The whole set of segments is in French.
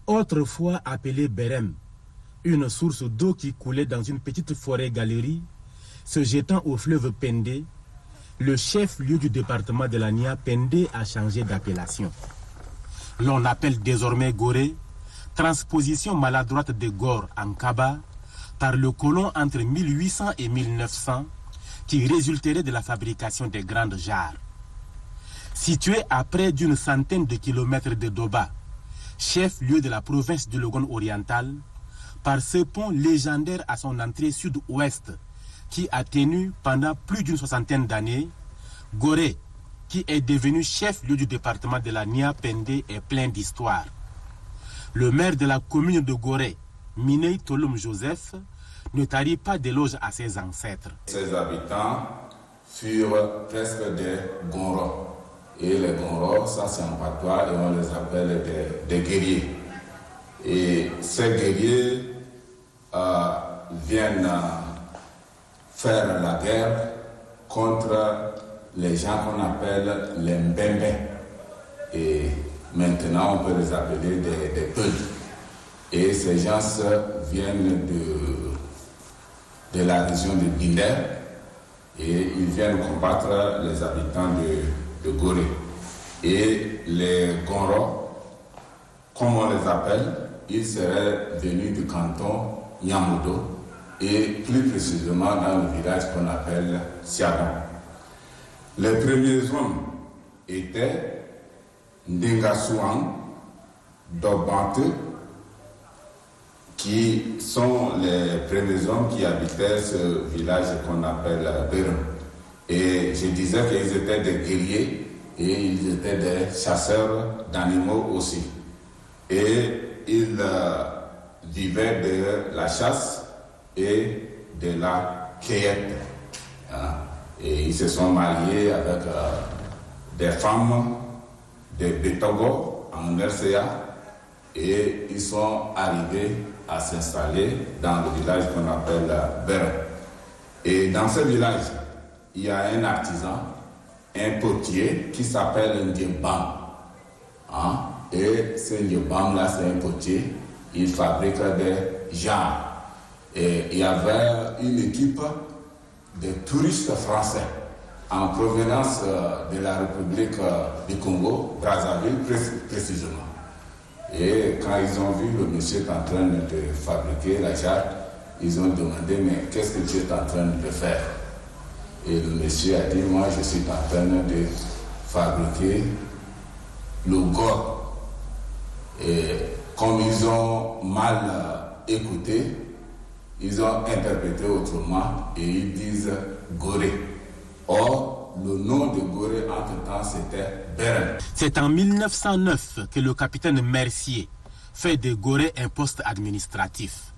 Autrefois appelée Berem, une source d'eau qui coulait dans une petite forêt-galerie, se jetant au fleuve Pendé, le chef-lieu du département de la Nia, Pendé, a changé d'appellation. L'on appelle désormais Gorée, transposition maladroite de Gor en Kaba, par le colon entre 1800 et 1900, qui résulterait de la fabrication des grandes jarres. Situé à près d'une centaine de kilomètres de Doba, chef-lieu de la province du Logone oriental, par ce pont légendaire à son entrée sud-ouest, qui a tenu pendant plus d'une soixantaine d'années, Gorée, qui est devenu chef-lieu du département de la Nia, Pendé, est plein d'histoire. Le maire de la commune de Gorée, Minei Toloum Joseph, ne tarit pas d'éloges à ses ancêtres. Ses habitants furent presque des Gonros. Et les Gonros, ça c'est un patois et on les appelle des guerriers. Et ces guerriers viennent faire la guerre contre les gens qu'on appelle les Mbembe. Et maintenant on peut les appeler des Peuls. Et ces gens viennent de la région de Binder et ils viennent combattre les habitants de Gorée. Et les Gonros, comme on les appelle, ils seraient venus du canton Yamudo et plus précisément dans le village qu'on appelle Siagan. Les premiers hommes étaient Ndingasouan, Dobante, qui sont les premiers hommes qui habitaient ce village qu'on appelle Bérum. Et je disais qu'ils étaient des guerriers et ils étaient des chasseurs d'animaux aussi. Et ils vivaient de la chasse et de la cueillette. Et ils se sont mariés avec des femmes de Betogo en RCA et ils sont arrivés à s'installer dans le village qu'on appelle Bérum. Et dans ce village, il y a un artisan, un potier qui s'appelle Ndiembam. Et ce Ndiembam là, c'est un potier, il fabrique des jarres. Et il y avait une équipe de touristes français en provenance de la République du Congo, Brazzaville précisément. Et quand ils ont vu le monsieur en train de fabriquer la jarre, ils ont demandé, mais qu'est-ce que tu es en train de faire? Et le monsieur a dit, moi je suis en train de fabriquer le gore. Et comme ils ont mal écouté, ils ont interprété autrement et ils disent Gorée. Or, le nom de Gorée, entre-temps, c'était Berem. C'est en 1909 que le capitaine Mercier fait de Gorée un poste administratif.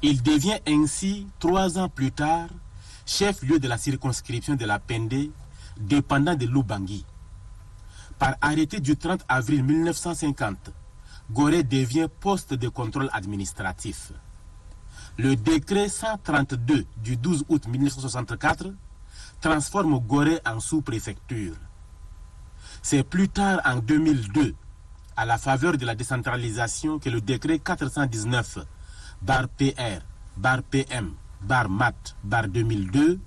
Il devient ainsi, 3 ans plus tard, chef-lieu de la circonscription de la Pendé, dépendant de Lubangui. Par arrêté du 30 avril 1950, Gorée devient poste de contrôle administratif. Le décret 132 du 12 août 1964 transforme Gorée en sous-préfecture. C'est plus tard, en 2002, à la faveur de la décentralisation, que le décret 419 /PR /PM /MAT /2002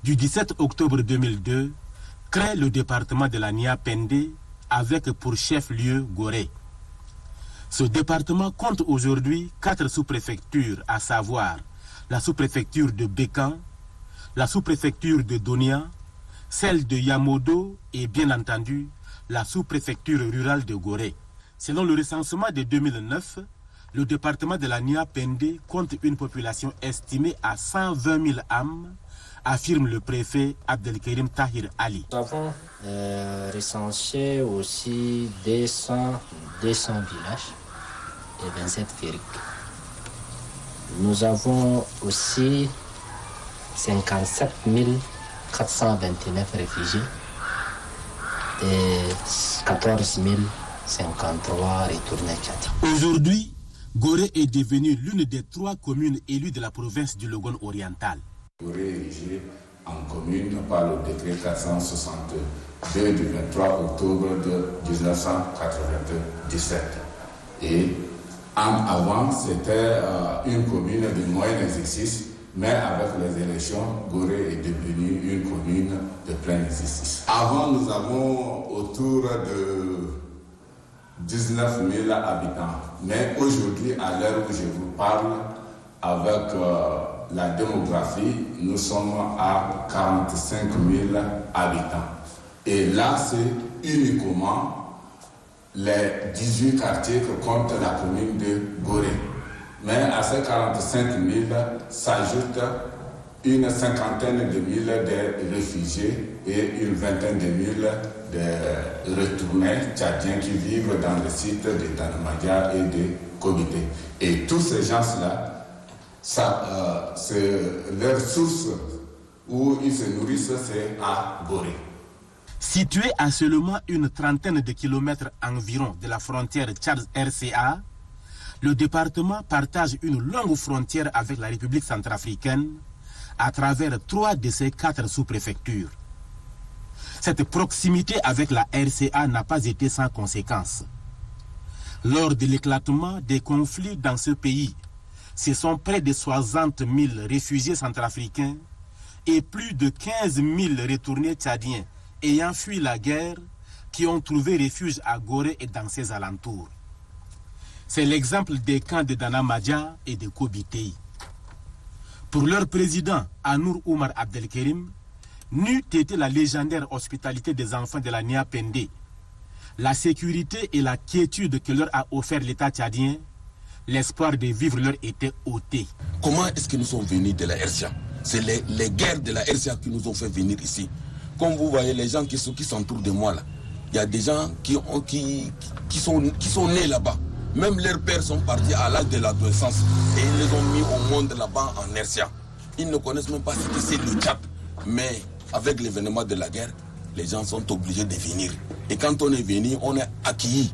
du 17 octobre 2002 crée le département de la Nia Pendé avec pour chef-lieu Gorée. Ce département compte aujourd'hui 4 sous-préfectures, à savoir la sous-préfecture de Békan, la sous-préfecture de Donia, celle de Yamodo et bien entendu la sous-préfecture rurale de Gorée. Selon le recensement de 2009, le département de la Nia Pendé compte une population estimée à 120 000 âmes, affirme le préfet Abdelkerim Tahir Ali. Nous avons recensé aussi 200 villages et 27 fériques. Nous avons aussi 57 429 réfugiés et 14 053 retournés Tchad. Aujourd'hui, Gorée est devenue l'une des 3 communes élues de la province du Logone oriental. Gorée est érigée en commune par le décret 462 du 23 octobre de 1997. Et avant, c'était une commune de moyen exercice, mais avec les élections, Gorée est devenue une commune de plein exercice. Avant, nous avons autour de 19 000 habitants. Mais aujourd'hui, à l'heure où je vous parle, avec la démographie, nous sommes à 45 000 habitants. Et là, c'est uniquement les 18 quartiers que compte la commune de Gorée. Mais à ces 45 000 s'ajoutent une cinquantaine de mille de réfugiés et une vingtaine de mille de retournés tchadiens qui vivent dans le site de Tanamadia et de Kobité. Et tous ces gens-là, c'est leur source où ils se nourrissent, c'est à Gorée. Situé à seulement une trentaine de kilomètres environ de la frontière Tchad-RCA, le département partage une longue frontière avec la République centrafricaine à travers 3 de ses 4 sous-préfectures. Cette proximité avec la RCA n'a pas été sans conséquences. Lors de l'éclatement des conflits dans ce pays, ce sont près de 60 000 réfugiés centrafricains et plus de 15 000 retournés tchadiens ayant fui la guerre qui ont trouvé refuge à Gorée et dans ses alentours. C'est l'exemple des camps de Danamadia et de Kobité. Pour leur président, Anour Oumar Abdelkerim, n'eût été la légendaire hospitalité des enfants de la Niapende, la sécurité et la quiétude que leur a offert l'État tchadien, l'espoir de vivre leur était ôté. Comment est-ce que nous sommes venus de la RCA? C'est les guerres de la RCA qui nous ont fait venir ici. Comme vous voyez, les gens qui s'entourent de moi là, il y a des gens qui sont nés là-bas. Même leurs pères sont partis à l'âge de l'adolescence et ils les ont mis au monde là-bas en RCA. Ils ne connaissent même pas ce que c'est le Tchad. Mais avec l'événement de la guerre, les gens sont obligés de venir. Et quand on est venu, on est accueillis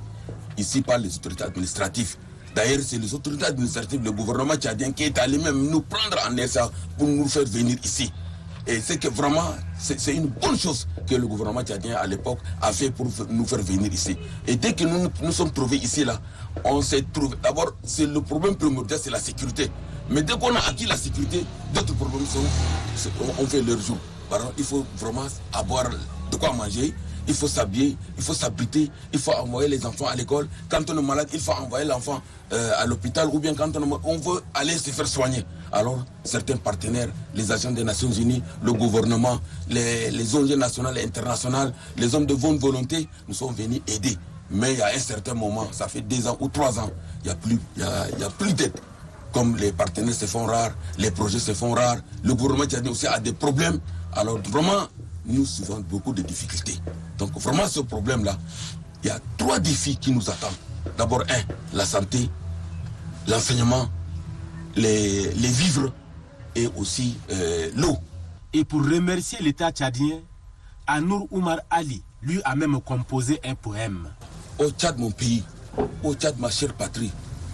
ici par les autorités administratives. D'ailleurs, c'est les autorités administratives, le gouvernement tchadien qui est allé même nous prendre en RCA pour nous faire venir ici. Et c'est que vraiment, c'est une bonne chose que le gouvernement tchadien à l'époque a fait pour nous faire venir ici. Et dès que nous sommes trouvés ici, là, on s'est trouvé. D'abord, c'est le problème primordial, c'est la sécurité. Mais dès qu'on a acquis la sécurité, d'autres problèmes on fait leur jour. Par exemple, il faut vraiment avoir de quoi manger, il faut s'habiller, il faut s'abriter, il faut envoyer les enfants à l'école. Quand on est malade, il faut envoyer l'enfant à l'hôpital ou bien quand on veut aller se faire soigner. Alors, certains partenaires, les agents des Nations Unies, le gouvernement, les ONG nationales et internationales, les hommes de bonne volonté, nous sont venus aider. Mais il y a un certain moment, ça fait 2 ans ou 3 ans, il n'y a plus d'aide. Comme les partenaires se font rares, les projets se font rares, le gouvernement tchadien aussi a des problèmes. Alors vraiment, nous suivons beaucoup de difficultés. Donc vraiment ce problème-là, il y a 3 défis qui nous attendent. D'abord, la santé, l'enseignement, les vivres et aussi l'eau. Et pour remercier l'État tchadien, Anour Oumar Ali lui a même composé un poème. Au Tchad, mon pays, au Tchad, ma chère patrie,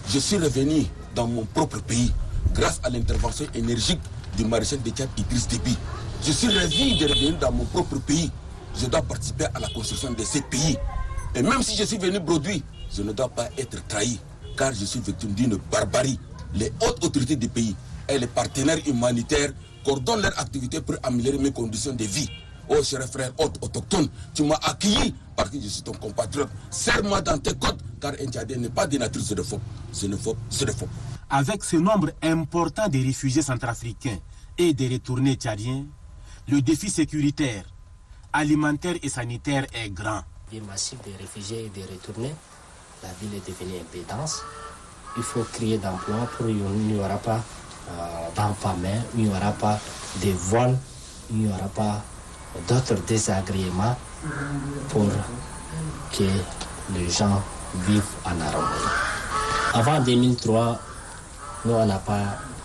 je suis revenu dans mon propre pays grâce à l'intervention énergique du maréchal de Tchad Idriss Déby. Je suis ravi de revenir dans mon propre pays. Je dois participer à la construction de ce pays. Et même si je suis venu bredouille, je ne dois pas être trahi, car je suis victime d'une barbarie. Les hautes autorités du pays et les partenaires humanitaires coordonnent leurs activités pour améliorer mes conditions de vie. Oh, cher frère autochtone, tu m'as accueilli parce que je suis ton compatriote. Serre-moi dans tes côtes, car un Tchadien n'est pas de nature xénophobe. Xénophobe. Avec ce nombre important de réfugiés centrafricains et de retournés tchadiens, le défi sécuritaire, alimentaire et sanitaire est grand. Le massif des réfugiés et des retournés, la ville est devenue un peu dense. Il faut créer d'emplois pour qu'il n'y aura pas d'enfamement, il n'y aura pas de vols, il n'y aura pas d'autres désagréments pour que les gens vivent en harmonie. Avant 2003, nous, on n'a pas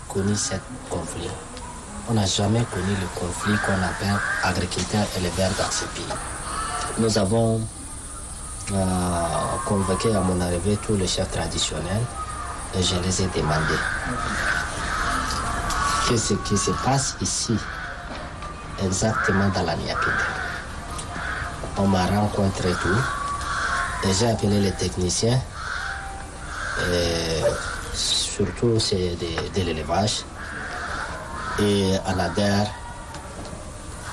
connu ce conflit. On n'a jamais connu le conflit qu'on appelle agriculteur-éleveur dans ce pays. Nous avons convoqué à mon arrivée tous les chefs traditionnels et je les ai demandé qu'est-ce qui se passe ici exactement dans la Niapende. On m'a rencontré tout et j'ai appelé les techniciens, surtout c'est de l'élevage, et Anader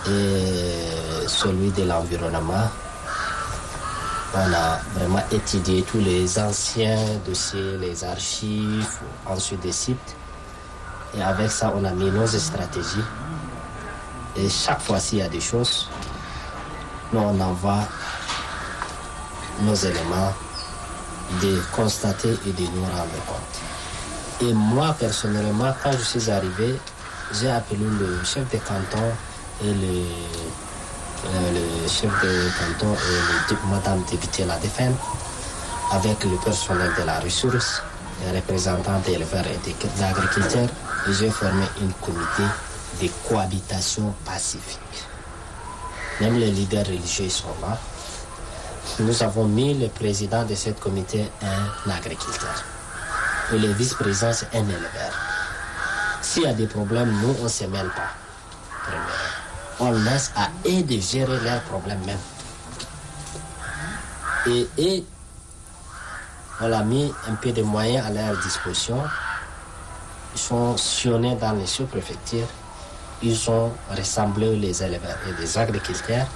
et celui de l'environnement. On a vraiment étudié tous les anciens dossiers, les archives, ensuite des sites. Et avec ça, on a mis nos stratégies. Et chaque fois s'il y a des choses, nous on envoie nos éléments de constater et de nous rendre compte. Et moi, personnellement, quand je suis arrivé, j'ai appelé le chef de canton et le chef de canton et madame députée La Défense, avec le personnel de la ressource, les représentants des éleveurs et des agriculteurs, et j'ai formé une comité de cohabitation pacifique. Même les leaders religieux sont là. Nous avons mis le président de ce comité un agriculteur. Et le vice-président, c'est un éleveur. S'il y a des problèmes, nous, on ne se mêle pas. On laisse à eux de gérer leurs problèmes même. Et on a mis un peu de moyens à leur disposition. Ils sont sillonnés dans les sous-préfectures. Ils ont rassemblé les éleveurs et les agriculteurs.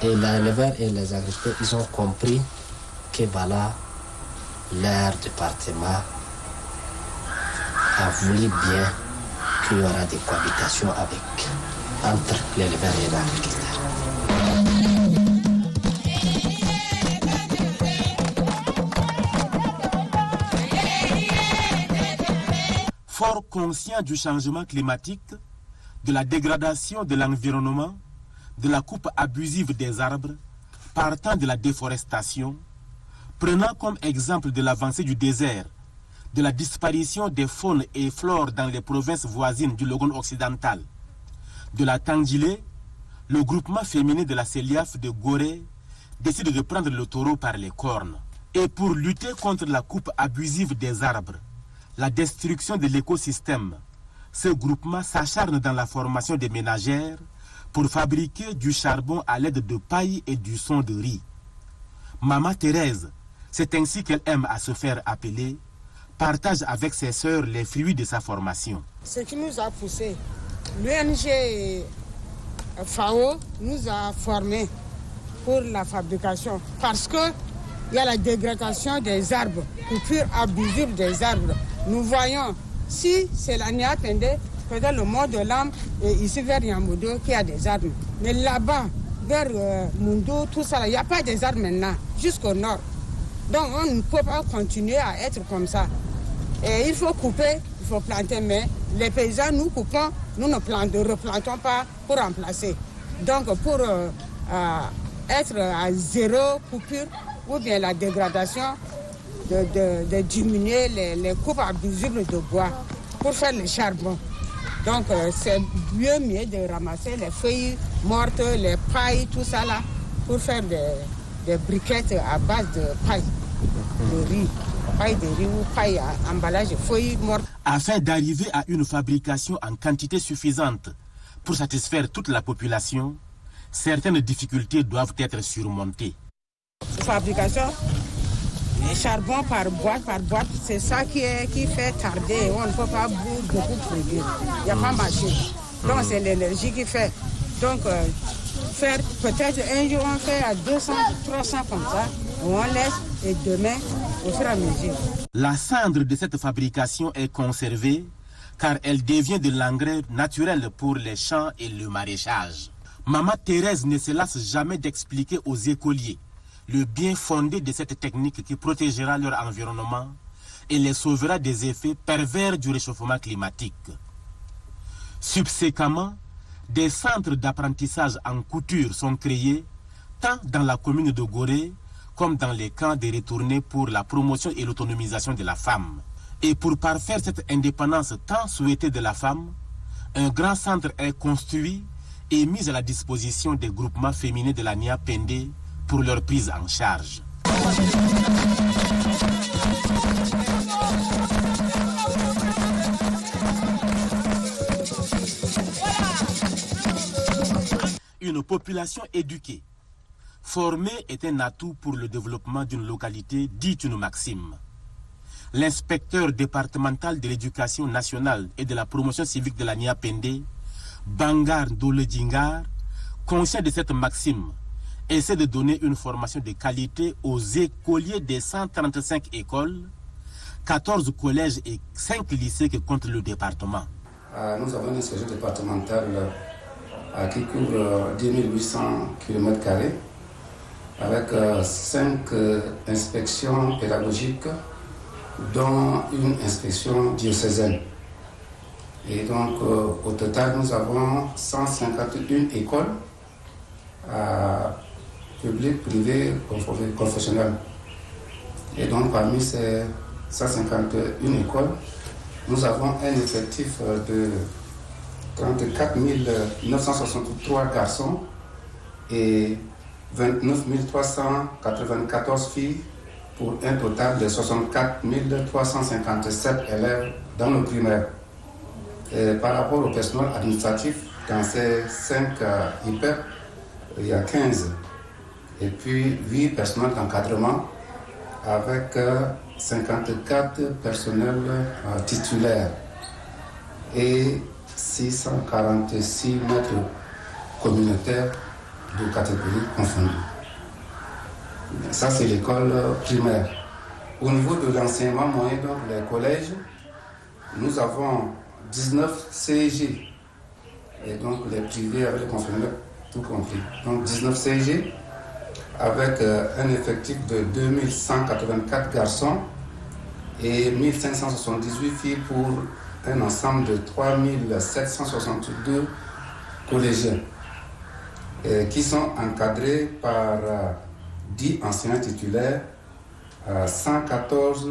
Et les éleveurs et les agriculteurs, ils ont compris que voilà, leur département a voulu bien qu'il y aura des cohabitations entre l'éleveur et l'agriculteur. Fort conscient du changement climatique, de la dégradation de l'environnement, de la coupe abusive des arbres, partant de la déforestation, prenant comme exemple de l'avancée du désert, de la disparition des faunes et flores dans les provinces voisines du Logone occidental, de la Tandjilé, le groupement féminin de la CELIAF de Gorée décide de prendre le taureau par les cornes. Et pour lutter contre la coupe abusive des arbres, la destruction de l'écosystème, ce groupement s'acharne dans la formation des ménagères pour fabriquer du charbon à l'aide de paille et du son de riz. Maman Thérèse, c'est ainsi qu'elle aime à se faire appeler, partage avec ses sœurs les fruits de sa formation. Ce qui nous a poussé, l'ONG FAO nous a formés pour la fabrication parce qu'il y a la dégradation des arbres, coupure abusive des arbres. Nous voyons, si c'est la Niapende, peut-être le mont de l'âme, et ici vers Yamoudo, qu'il y a des arbres. Mais là-bas, vers Mundo, tout ça, il n'y a pas des arbres maintenant, jusqu'au nord. Donc on ne peut pas continuer à être comme ça. Et il faut couper, il faut planter, mais les paysans, nous coupons, nous ne replantons pas pour remplacer. Donc pour être à zéro coupure, ou bien la dégradation, de diminuer les coupes abusives de bois pour faire le charbon. Donc c'est mieux de ramasser les feuilles mortes, les pailles, tout ça là, pour faire des briquettes à base de paille, de riz. Paille de riz ou paille à emballage de feuilles mortes. Afin d'arriver à une fabrication en quantité suffisante pour satisfaire toute la population, certaines difficultés doivent être surmontées. Fabrication, le charbon par boîte, c'est ça qui fait tarder. On ne peut pas beaucoup produire. Il n'y a pas de machine. Donc c'est l'énergie qui fait. Donc faire peut-être un jour on fait à 200, 300 comme ça, on laisse et demain au fur et à mesure. La cendre de cette fabrication est conservée car elle devient de l'engrais naturel pour les champs et le maraîchage. Maman Thérèse ne se lasse jamais d'expliquer aux écoliers le bien fondé de cette technique qui protégera leur environnement et les sauvera des effets pervers du réchauffement climatique. Subséquemment, des centres d'apprentissage en couture sont créés tant dans la commune de Gorée comme dans les camps de retournés pour la promotion et l'autonomisation de la femme. Et pour parfaire cette indépendance tant souhaitée de la femme, un grand centre est construit et mis à la disposition des groupements féminins de la Niapende pour leur prise en charge. une population éduquée, formée est un atout pour le développement d'une localité, dit une maxime. L'inspecteur départemental de l'éducation nationale et de la promotion civique de la Niapende, Bangar Doledjingar, conscient de cette maxime, essaie de donner une formation de qualité aux écoliers des 135 écoles, 14 collèges et 5 lycées que compte le département. Nous avons une inspection départementale qui couvre 10 800 km² avec 5 inspections pédagogiques, dont une inspection diocésaine. Et donc, au total, nous avons 151 écoles publiques, privées, confessionnelles. Et donc, parmi ces 151 écoles, nous avons un effectif de 34 963 garçons et 29 394 filles, pour un total de 64 357 élèves dans le primaire. Et par rapport au personnel administratif, dans ces 5 IPEP, il y a 15. Et puis 8 personnels d'encadrement avec 54 personnels titulaires et 646 maîtres communautaires de catégories confondues. Ça, c'est l'école primaire. Au niveau de l'enseignement moyen, donc les collèges, nous avons 19 CEG. Et donc les privés avec les confessionnels, tout compris. Donc 19 CEG avec un effectif de 2184 garçons et 1578 filles pour un ensemble de 3762 collégiens qui sont encadrés par 10 enseignants titulaires, 114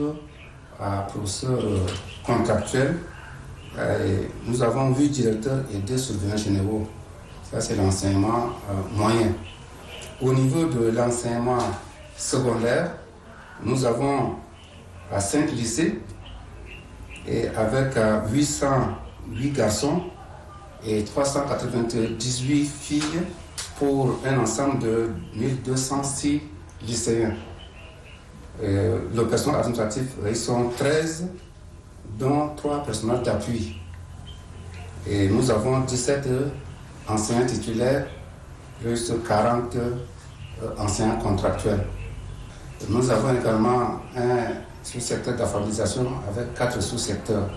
professeurs contractuels. Et nous avons 8 directeurs et 2 surveillants généraux. Ça, c'est l'enseignement moyen. Au niveau de l'enseignement secondaire, nous avons 5 lycées et avec 808 garçons et 398 filles pour un ensemble de 1206 lycéens. Le personnel administratif, ils sont 13, dont 3 personnels d'appui. Et nous avons 17 enseignants titulaires, plus 40 enseignants contractuels. Nous avons également un sous-secteur d'alphabétisation avec 4 sous-secteurs.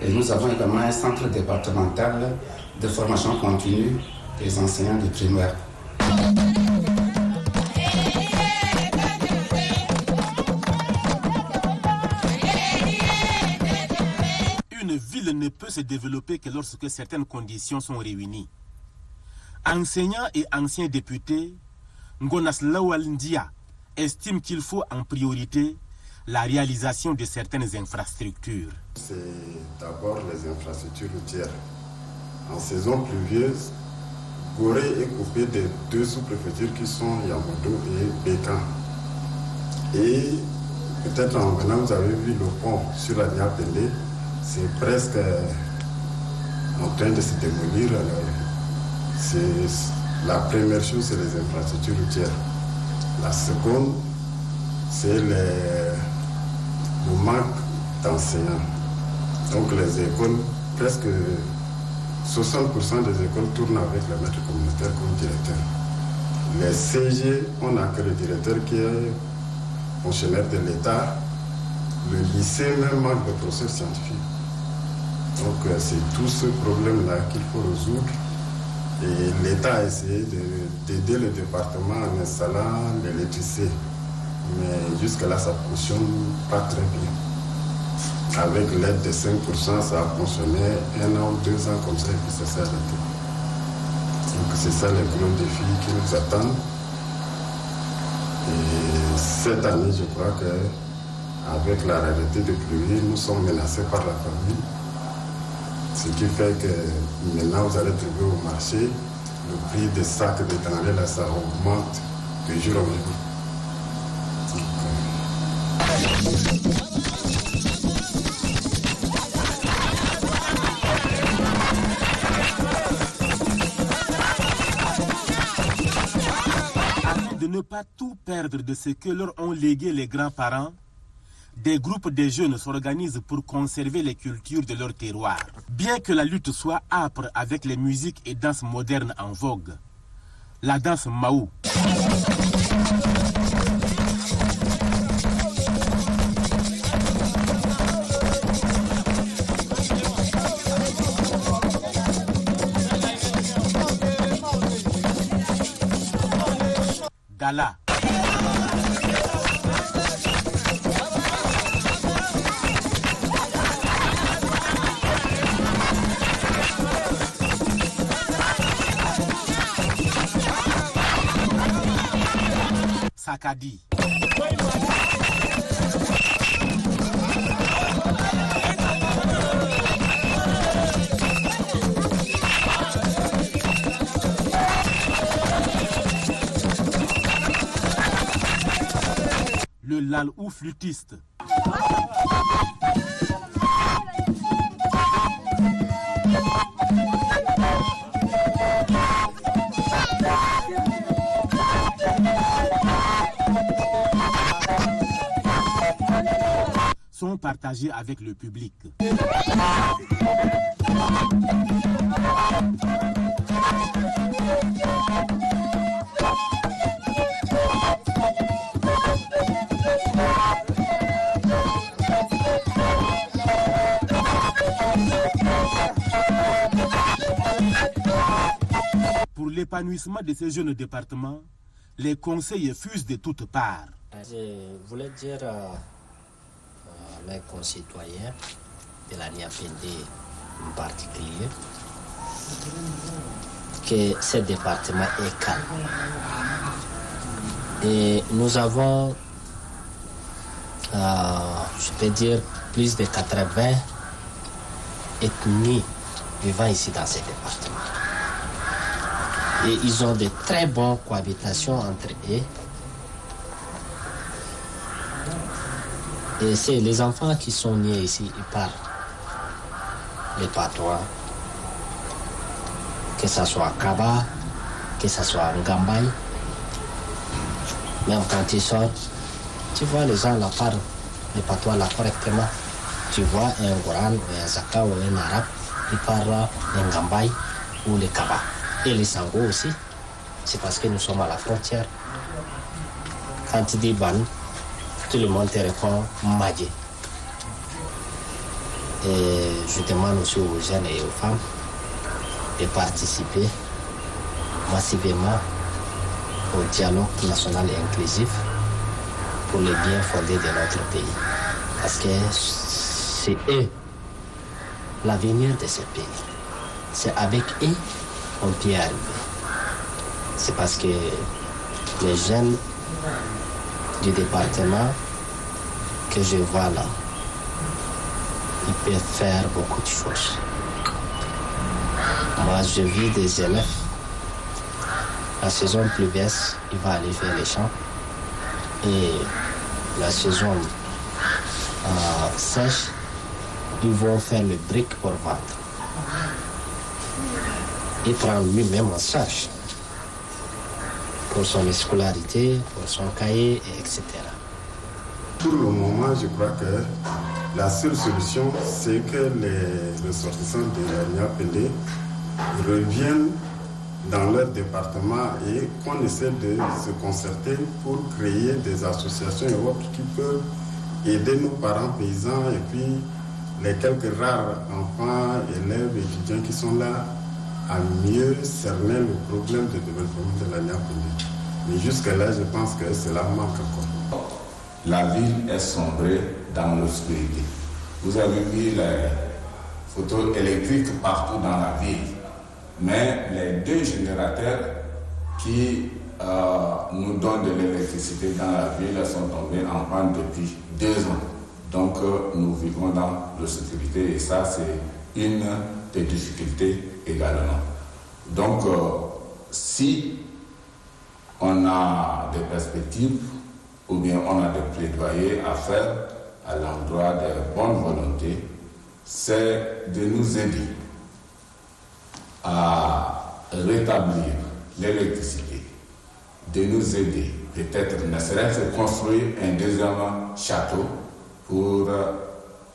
Et nous avons également un centre départemental de formation continue des enseignants du primaire. Une ville ne peut se développer que lorsque certaines conditions sont réunies. Enseignants et anciens députés, Ngonas Lawal Ndia estime qu'il faut en priorité la réalisation de certaines infrastructures. C'est d'abord les infrastructures routières. En saison pluvieuse, Gorée est coupé de 2 sous-préfectures qui sont Yamodo et Bécan. Et peut-être en venant, vous avez vu le pont sur la Niapende, c'est presque en train de se démolir. La première chose, c'est les infrastructures routières. La seconde, c'est le manque d'enseignants. Donc les écoles, presque 60% des écoles tournent avec le maître communautaire comme directeur. Les CG, on n'a que le directeur qui est fonctionnaire de l'État. Le lycée même manque de professeurs scientifiques. Donc c'est tout ce problème-là qu'il faut résoudre. Et l'État a essayé d'aider le département en installant l'électricité. Mais jusque-là, ça ne fonctionne pas très bien. Avec l'aide de 5%, ça a fonctionné 1 an, 2 ans comme ça, et puis ça s'est arrêté. Donc c'est ça les gros défis qui nous attendent. Et cette année, je crois qu'avec la rareté de pluie, nous sommes menacés par la famine. Ce qui fait que maintenant, vous allez trouver au marché, le prix des sacs de denrées, là, ça augmente de jour en jour. pas tout perdre de ce que leur ont légué les grands-parents, des groupes de jeunes s'organisent pour conserver les cultures de leur terroir. Bien que la lutte soit âpre avec les musiques et danses modernes en vogue, la danse Mahou, Dala, Sakadi, le lalou flûtiste, sont partagés avec le public. Pour l'épanouissement de ces jeunes départements, les conseils fusent de toutes parts. Je voulais dire à mes concitoyens de la Niapende en particulier que ce département est calme. Et nous avons, je peux dire, plus de 80 ethnies vivant ici dans ce département. Et ils ont de très bonnes cohabitations entre eux. Et c'est les enfants qui sont nés ici, ils parlent les patois, que ce soit Kaba, que ce soit Ngambay. Même quand ils sortent, tu vois les gens là parlent les patois là correctement. Tu vois un Goran, un Zaka ou un Arabe, ils parlent le Ngambay ou le Kaba. Et les Sango aussi, c'est parce que nous sommes à la frontière. Quand tu dis Ban, tout le monde te répond Madje. Et je demande aussi aux jeunes et aux femmes de participer massivement au dialogue national et inclusif pour le bien fondé de notre pays. Parce que c'est eux l'avenir de ce pays. C'est avec eux qu'on peut y arriver. C'est parce que les jeunes du département que je vois là, ils peuvent faire beaucoup de choses. Moi, je vis des élèves. La saison plus baisse, il va aller faire les champs. Et la saison sèche, ils vont faire le brick pour vendre. Il prend lui-même en charge pour son scolarité, pour son cahier, etc. Pour le moment, je crois que la seule solution, c'est que les ressortissants de la Niapende reviennent dans leur département et qu'on essaie de se concerter pour créer des associations et autres qui peuvent aider nos parents paysans et puis les quelques rares enfants, élèves, étudiants qui sont là à mieux cerner le problème de développement de la Niapende. Mais jusque-là, je pense que cela manque encore. La ville est sombrée dans l'obscurité. Vous avez vu les photos électriques partout dans la ville. Mais les deux générateurs qui nous donnent de l'électricité dans la ville sont tombés en panne depuis 2 ans. Donc nous vivons dans l'obscurité et ça c'est une des difficultés également. Donc si on a des perspectives ou bien on a des plaidoyers à faire à l'endroit des bonnes volontés, c'est de nous aider à rétablir l'électricité, de nous aider peut-être ne serait-ce construire un deuxième château pour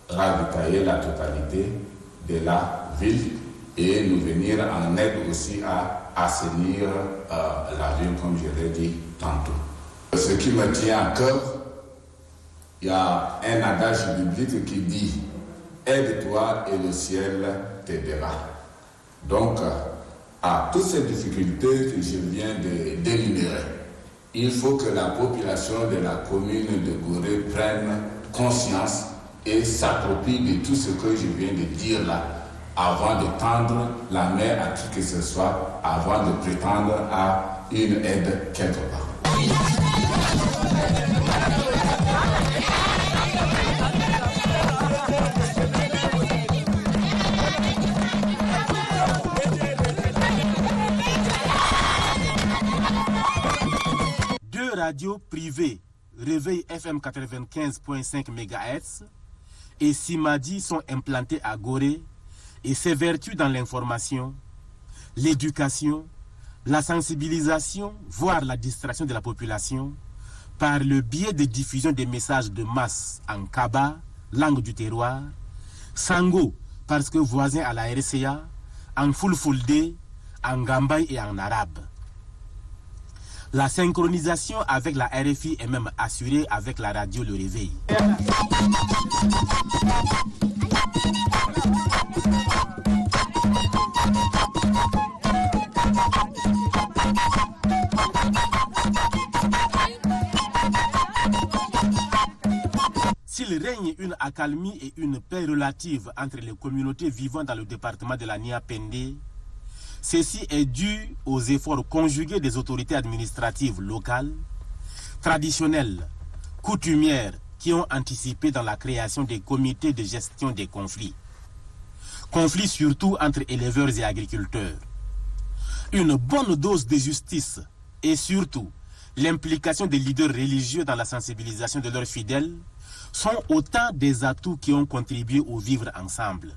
ravitailler la totalité de la ville et nous venir en aide aussi à assainir la ville, comme je l'ai dit tantôt. Ce qui me tient à cœur, il y a un adage biblique qui dit « Aide-toi et le ciel t'aidera ». Donc, à toutes ces difficultés que je viens d'énumérer, il faut que la population de la commune de Gorée prenne conscience et s'approprie de tout ce que je viens de dire là, avant de tendre la main à qui que ce soit, avant de prétendre à une aide quelque part. Deux radios privées, Réveil FM 95.5 MHz et Simadi sont implantées à Gorée et s'évertuent dans l'information, l'éducation, la sensibilisation, voire la distraction de la population par le biais de diffusion des messages de masse en Kaba, langue du terroir, Sango, parce que voisin à la RCA, en Fulfulde, en Gambay et en arabe. La synchronisation avec la RFI est même assurée avec la radio Le Réveil. S'il règne une accalmie et une paix relative entre les communautés vivant dans le département de la Nia-Pendé, ceci est dû aux efforts conjugués des autorités administratives locales, traditionnelles, coutumières, qui ont anticipé dans la création des comités de gestion des conflits. Conflits surtout entre éleveurs et agriculteurs. Une bonne dose de justice et surtout l'implication des leaders religieux dans la sensibilisation de leurs fidèles sont autant des atouts qui ont contribué au vivre ensemble.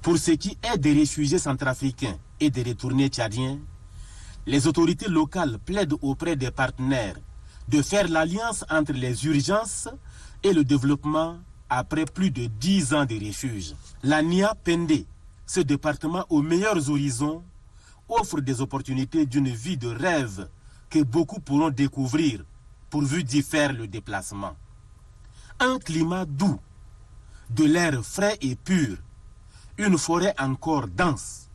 Pour ce qui est des réfugiés centrafricains et des retournés tchadiens, les autorités locales plaident auprès des partenaires de faire l'alliance entre les urgences et le développement après plus de 10 ans de refuge. La Nia-Pendé, ce département aux meilleurs horizons, offre des opportunités d'une vie de rêve que beaucoup pourront découvrir pourvu d'y faire le déplacement. Un climat doux, de l'air frais et pur, une forêt encore dense,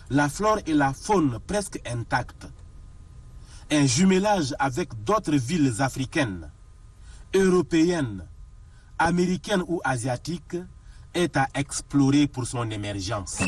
la flore et la faune presque intactes. Un jumelage avec d'autres villes africaines, européennes, américaines ou asiatiques est à explorer pour son émergence.